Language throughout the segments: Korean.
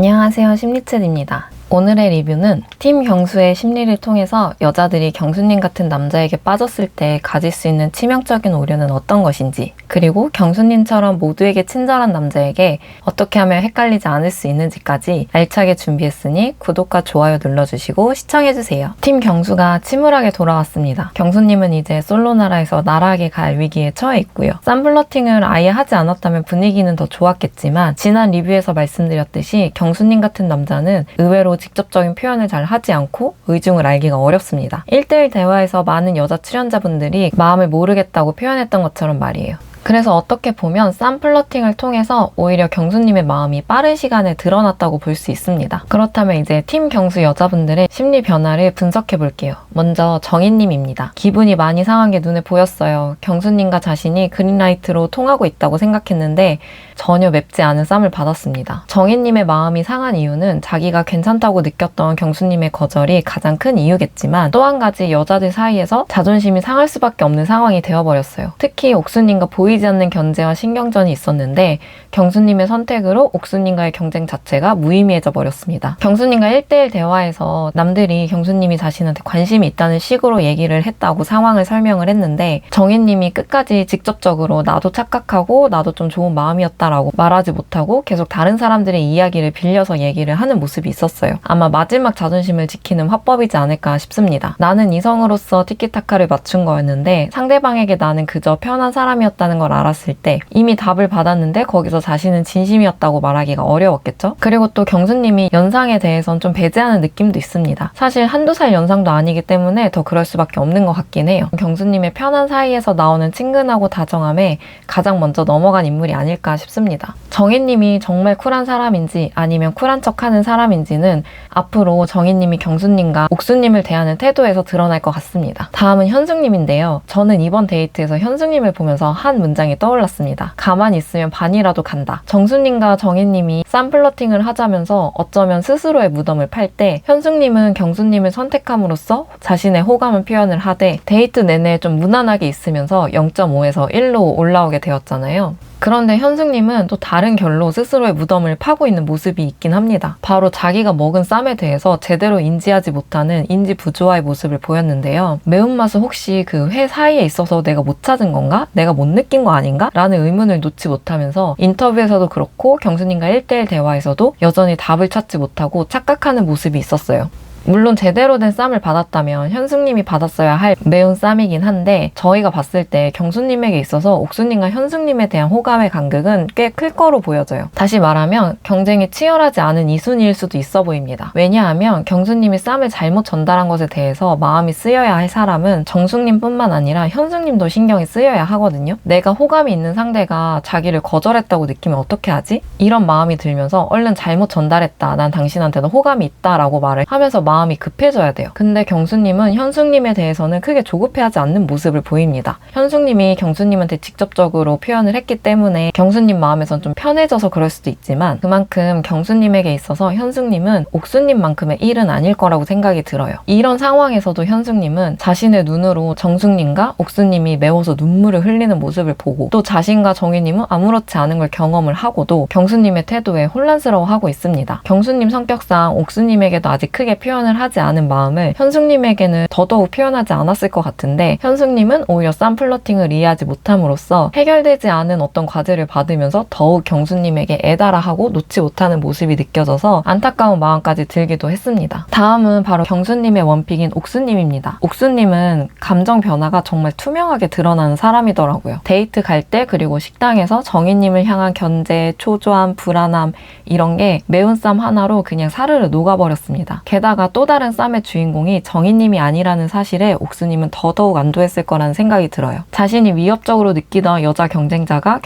안녕하세요, 심리챗입니다. 오늘의 리뷰는 팀 경수의 심리를 통해서 여자들이 경수님 같은 남자에게 빠졌을 때 가질 수 있는 치명적인 오류는 어떤 것인지, 그리고 경수님처럼 모두에게 친절한 남자에게 어떻게 하면 헷갈리지 않을 수 있는지까지 알차게 준비했으니 구독과 좋아요 눌러주시고 시청해주세요. 팀 경수가 침울하게 돌아왔습니다. 경수님은 이제 솔로 나라에서 나락에 갈 위기에 처해 있고요. 쌈플러팅을 아예 하지 않았다면 분위기는 더 좋았겠지만 지난 리뷰에서 말씀드렸듯이 경수님 같은 남자는 의외로 직접적인 표현을 잘 하지 않고 의중을 알기가 어렵습니다. 1대1 대화에서 많은 여자 출연자분들이 마음을 모르겠다고 표현했던 것처럼 말이에요. 그래서 어떻게 보면 쌈플러팅을 통해서 오히려 경수님의 마음이 빠른 시간에 드러났다고 볼 수 있습니다. 그렇다면 이제 팀 경수 여자분들의 심리 변화를 분석해 볼게요. 먼저 정희님입니다. 기분이 많이 상한 게 눈에 보였어요. 경수님과 자신이 그린라이트로 통하고 있다고 생각했는데 전혀 맵지 않은 쌈을 받았습니다. 정희님의 마음이 상한 이유는 자기가 괜찮다고 느꼈던 경수님의 거절이 가장 큰 이유겠지만 또 한 가지 여자들 사이에서 자존심이 상할 수밖에 없는 상황이 되어버렸어요. 특히 옥수님과 보이지 않는 견제와 신경전이 있었는데 경수님의 선택으로 옥수님과의 경쟁 자체가 무의미해져 버렸습니다. 경수님과 1대1 대화에서 남들이 경수님이 자신한테 관심이 있다는 식으로 얘기를 했다고 상황을 설명을 했는데 정희님이 끝까지 직접적으로 나도 착각하고 나도 좀 좋은 마음이었다라고 말하지 못하고 계속 다른 사람들의 이야기를 빌려서 얘기를 하는 모습이 있었어요. 아마 마지막 자존심을 지키는 화법이지 않을까 싶습니다. 나는 이성으로서 티키타카를 맞춘 거였는데 상대방에게 나는 그저 편한 사람이었다는 걸 알았을 때 이미 답을 받았는데 거기서 자신은 진심이었다고 말하기가 어려웠겠죠? 그리고 또 경수님이 연상에 대해선 좀 배제하는 느낌도 있습니다. 사실 한두 살 연상도 아니기 때문에 더 그럴 수밖에 없는 것 같긴 해요. 경수님의 편한 사이에서 나오는 친근하고 다정함에 가장 먼저 넘어간 인물이 아닐까 싶습니다. 정희님이 정말 쿨한 사람인지 아니면 쿨한 척하는 사람인지는 앞으로 정희님이 경수님과 옥수님을 대하는 태도에서 드러날 것 같습니다. 다음은 현숙님인데요. 저는 이번 데이트에서 현숙님을 보면서 한 문장이 떠올랐습니다. 가만히 있으면 반이라도 간다. 정수님과 정희님이 쌈플러팅을 하자면서 어쩌면 스스로의 무덤을 팔 때 현숙님은 경수님을 선택함으로써 자신의 호감을 표현을 하되 데이트 내내 좀 무난하게 있으면서 0.5에서 1로 올라오게 되었잖아요. 그런데 현숙님은 또 다른 결로 스스로의 무덤을 파고 있는 모습이 있긴 합니다. 바로 자기가 먹은 쌈에 대해서 제대로 인지하지 못하는 인지 부조화의 모습을 보였는데요. 매운맛은 혹시 그 회 사이에 있어서 내가 못 찾은 건가? 내가 못 느낀 거 아닌가? 라는 의문을 놓지 못하면서 인터뷰에서도 그렇고 경수님과 1대1 대화에서도 여전히 답을 찾지 못하고 착각하는 모습이 있었어요. 물론 제대로 된 쌈을 받았다면 현숙님이 받았어야 할 매운 쌈이긴 한데 저희가 봤을 때 경수님에게 있어서 옥수님과 현숙님에 대한 호감의 간극은 꽤 클 거로 보여져요. 다시 말하면 경쟁이 치열하지 않은 2순위일 수도 있어 보입니다. 왜냐하면 경수님이 쌈을 잘못 전달한 것에 대해서 마음이 쓰여야 할 사람은 정숙님뿐만 아니라 현숙님도 신경이 쓰여야 하거든요. 내가 호감이 있는 상대가 자기를 거절했다고 느끼면 어떻게 하지? 이런 마음이 들면서 얼른 잘못 전달했다. 난 당신한테도 호감이 있다라고 말을 하면서 마음이 급해져야 돼요. 근데 경수님은 현숙님에 대해서는 크게 조급해하지 않는 모습을 보입니다. 현숙님이 경수님한테 직접적으로 표현을 했기 때문에 경수님 마음에선 좀 편해져서 그럴 수도 있지만 그만큼 경수님에게 있어서 현숙님은 옥수님만큼의 일은 아닐 거라고 생각이 들어요. 이런 상황에서도 현숙님은 자신의 눈으로 정숙님과 옥수님이 매워서 눈물을 흘리는 모습을 보고 또 자신과 정희님은 아무렇지 않은 걸 경험을 하고도 경수님의 태도에 혼란스러워하고 있습니다. 경수님 성격상 옥수님에게도 아직 크게 표현을 하지 않은 마음을 현숙님에게는 더더욱 표현하지 않았을 것 같은데 현숙님은 오히려 쌈플러팅을 이해하지 못함으로써 해결되지 않은 어떤 과제를 받으면서 더욱 경수님에게 애달아하고 놓지 못하는 모습이 느껴져서 안타까운 마음까지 들기도 했습니다. 다음은 바로 경수님의 원픽인 옥수님입니다. 옥수님은 감정 변화가 정말 투명하게 드러나는 사람이더라고요. 데이트 갈 때 그리고 식당에서 정희님을 향한 견제, 초조함, 불안함 이런 게 매운 쌈 하나로 그냥 사르르 녹아버렸습니다. 게다가 또 다른 쌈의 주인공이 정희님이 아니라는 사실에 옥수님은 더더욱 안도했을 거라는 생각이 들어요. 자신이 위협적으로 느끼던 여자 경쟁자가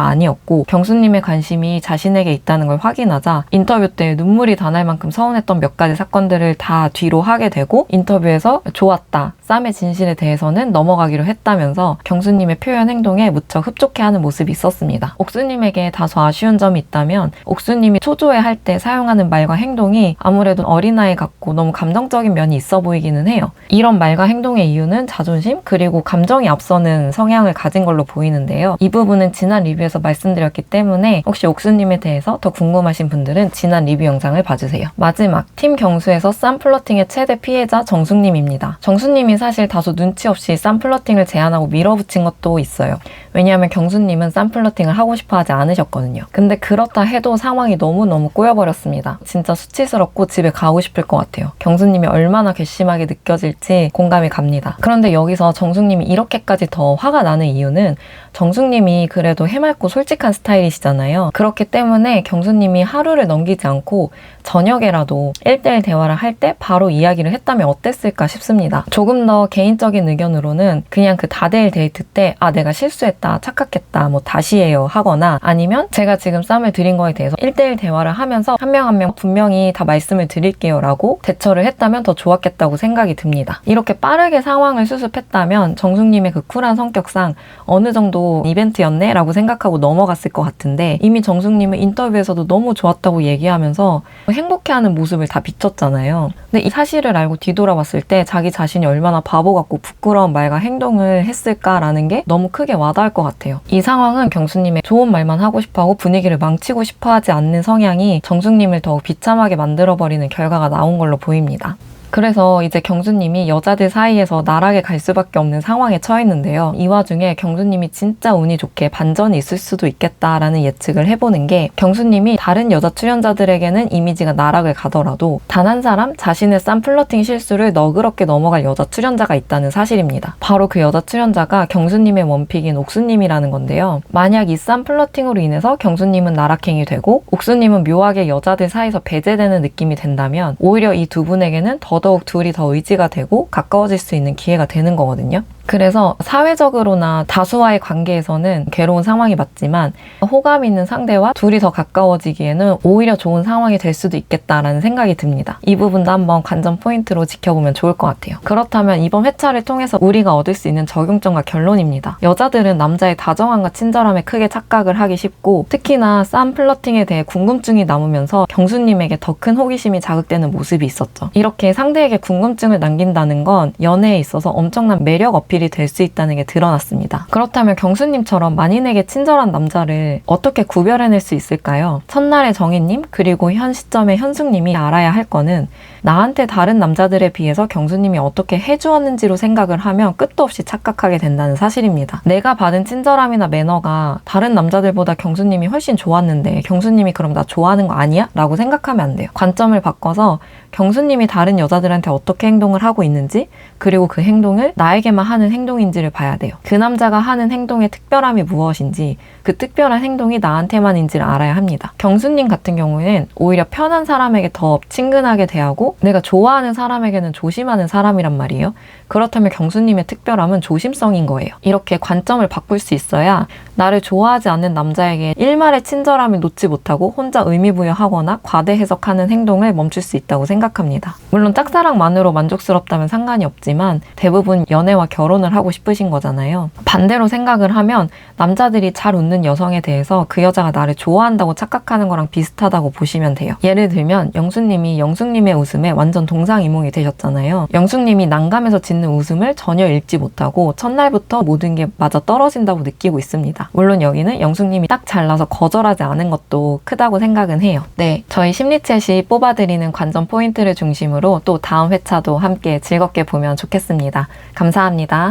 아니었고 경수님의 관심이 자신에게 있다는 걸 확인하자 인터뷰 때 눈물이 다 날 만큼 서운했던 몇 가지 사건들을 다 뒤로 하게 되고 인터뷰에서 좋았다. 쌈의 진실에 대해서는 넘어가기로 했다면서 경수님의 표현 행동에 무척 흡족해하는 모습이 있었습니다. 옥수님에게 다소 아쉬운 점이 있다면 옥수님이 초조해할 때 사용하는 말과 행동이 아무래도 어린아이 같고 있고 너무 감정적인 면이 있어 보이기는 해요. 이런 말과 행동의 이유는 자존심 그리고 감정이 앞서는 성향을 가진 걸로 보이는데요. 이 부분은 지난 리뷰에서 말씀드렸기 때문에 혹시 옥수님에 대해서 더 궁금하신 분들은 지난 리뷰 영상을 봐주세요. 마지막, 팀 경수에서 쌈 플러팅의 최대 피해자 정숙님입니다. 정숙님이 사실 다소 눈치 없이 쌈 플러팅을 제안하고 밀어붙인 것도 있어요. 왜냐하면 경수님은 쌈 플러팅을 하고 싶어 하지 않으셨거든요. 근데 그렇다 해도 상황이 너무너무 꼬여버렸습니다. 진짜 수치스럽고 집에 가고 싶을 것 같아요. 경수님이 얼마나 괘씸하게 느껴질지 공감이 갑니다. 그런데 여기서 정숙님이 이렇게까지 더 화가 나는 이유는 정숙님이 그래도 해맑고 솔직한 스타일이시잖아요. 그렇기 때문에 경수님이 하루를 넘기지 않고 저녁에라도 1대1 대화를 할 때 바로 이야기를 했다면 어땠을까 싶습니다. 조금 더 개인적인 의견으로는 그냥 그 다대일 데이트 때 내가 실수했다, 착각했다, 다시 해요 하거나 아니면 제가 지금 쌈을 드린 거에 대해서 1대1 대화를 하면서 한 명 한 명 분명히 다 말씀을 드릴게요 라고 대처를 했다면 더 좋았겠다고 생각이 듭니다. 이렇게 빠르게 상황을 수습했다면 정숙님의 그 쿨한 성격상 어느 정도 이벤트였네 라고 생각하고 넘어갔을 것 같은데 이미 정숙님은 인터뷰에서도 너무 좋았다고 얘기하면서 행복해하는 모습을 다 비췄잖아요. 근데 이 사실을 알고 뒤돌아봤을 때 자기 자신이 얼마나 바보 같고 부끄러운 말과 행동을 했을까라는 게 너무 크게 와닿을 것 같아요. 이 상황은 경수님의 좋은 말만 하고 싶어하고 분위기를 망치고 싶어하지 않는 성향이 정숙님을 더욱 비참하게 만들어버리는 결과가 나온 걸로 보입니다. 그래서 이제 경수님이 여자들 사이에서 나락에 갈 수밖에 없는 상황에 처했는데요. 이 와중에 경수님이 진짜 운이 좋게 반전이 있을 수도 있겠다라는 예측을 해보는 게 경수님이 다른 여자 출연자들에게는 이미지가 나락을 가더라도 단 한 사람 자신의 쌈 플러팅 실수를 너그럽게 넘어갈 여자 출연자가 있다는 사실입니다. 바로 그 여자 출연자가 경수님의 원픽인 옥수님이라는 건데요. 만약 이 쌈 플러팅으로 인해서 경수님은 나락행이 되고 옥수님은 묘하게 여자들 사이에서 배제되는 느낌이 된다면 오히려 이 두 분에게는 더더욱 둘이 더 의지가 되고 가까워질 수 있는 기회가 되는 거거든요. 그래서 사회적으로나 다수와의 관계에서는 괴로운 상황이 맞지만 호감 있는 상대와 둘이 더 가까워지기에는 오히려 좋은 상황이 될 수도 있겠다라는 생각이 듭니다. 이 부분도 한번 관전 포인트로 지켜보면 좋을 것 같아요. 그렇다면 이번 회차를 통해서 우리가 얻을 수 있는 적용점과 결론입니다. 여자들은 남자의 다정함과 친절함에 크게 착각을 하기 쉽고 특히나 쌈 플러팅에 대해 궁금증이 남으면서 경수님에게 더 큰 호기심이 자극되는 모습이 있었죠. 이렇게 상대에게 궁금증을 남긴다는 건 연애에 있어서 엄청난 매력 어필이 될 수 있다는 게 드러났습니다. 그렇다면 경수님처럼 만인에게 친절한 남자를 어떻게 구별해낼 수 있을까요? 첫날의 정희님 그리고 현 시점의 현숙님이 알아야 할 거는 나한테 다른 남자들에 비해서 경수님이 어떻게 해주었는지로 생각을 하면 끝도 없이 착각하게 된다는 사실입니다. 내가 받은 친절함이나 매너가 다른 남자들보다 경수님이 훨씬 좋았는데 경수님이 그럼 나 좋아하는 거 아니야? 라고 생각하면 안 돼요. 관점을 바꿔서 경수님이 다른 여자들한테 어떻게 행동을 하고 있는지 그리고 그 행동을 나에게만 하는 행동인지를 봐야 돼요. 그 남자가 하는 행동의 특별함이 무엇인지 그 특별한 행동이 나한테만인지를 알아야 합니다. 경수님 같은 경우에는 오히려 편한 사람에게 더 친근하게 대하고 내가 좋아하는 사람에게는 조심하는 사람이란 말이에요. 그렇다면 경수님의 특별함은 조심성인 거예요. 이렇게 관점을 바꿀 수 있어야 나를 좋아하지 않는 남자에게 일말의 친절함을 놓지 못하고 혼자 의미부여하거나 과대 해석하는 행동을 멈출 수 있다고 생각합니다. 물론 짝사랑만으로 만족스럽다면 상관이 없지만 대부분 연애와 결혼을 하고 싶으신 거잖아요. 반대로 생각을 하면 남자들이 잘 웃는 여성에 대해서 그 여자가 나를 좋아한다고 착각하는 거랑 비슷하다고 보시면 돼요. 예를 들면 영숙님이 영숙님의 웃음에 완전 동상이몽이 되셨잖아요. 영숙님이 난감해서 짓는 웃음을 전혀 읽지 못하고 첫날부터 모든 게 맞아 떨어진다고 느끼고 있습니다. 물론 여기는 영숙님이 딱 잘나서 거절하지 않은 것도 크다고 생각은 해요. 네, 저희 심리챗이 뽑아드리는 관전 포인트를 중심으로 또 다음 회차도 함께 즐겁게 보면 좋겠습니다. 감사합니다.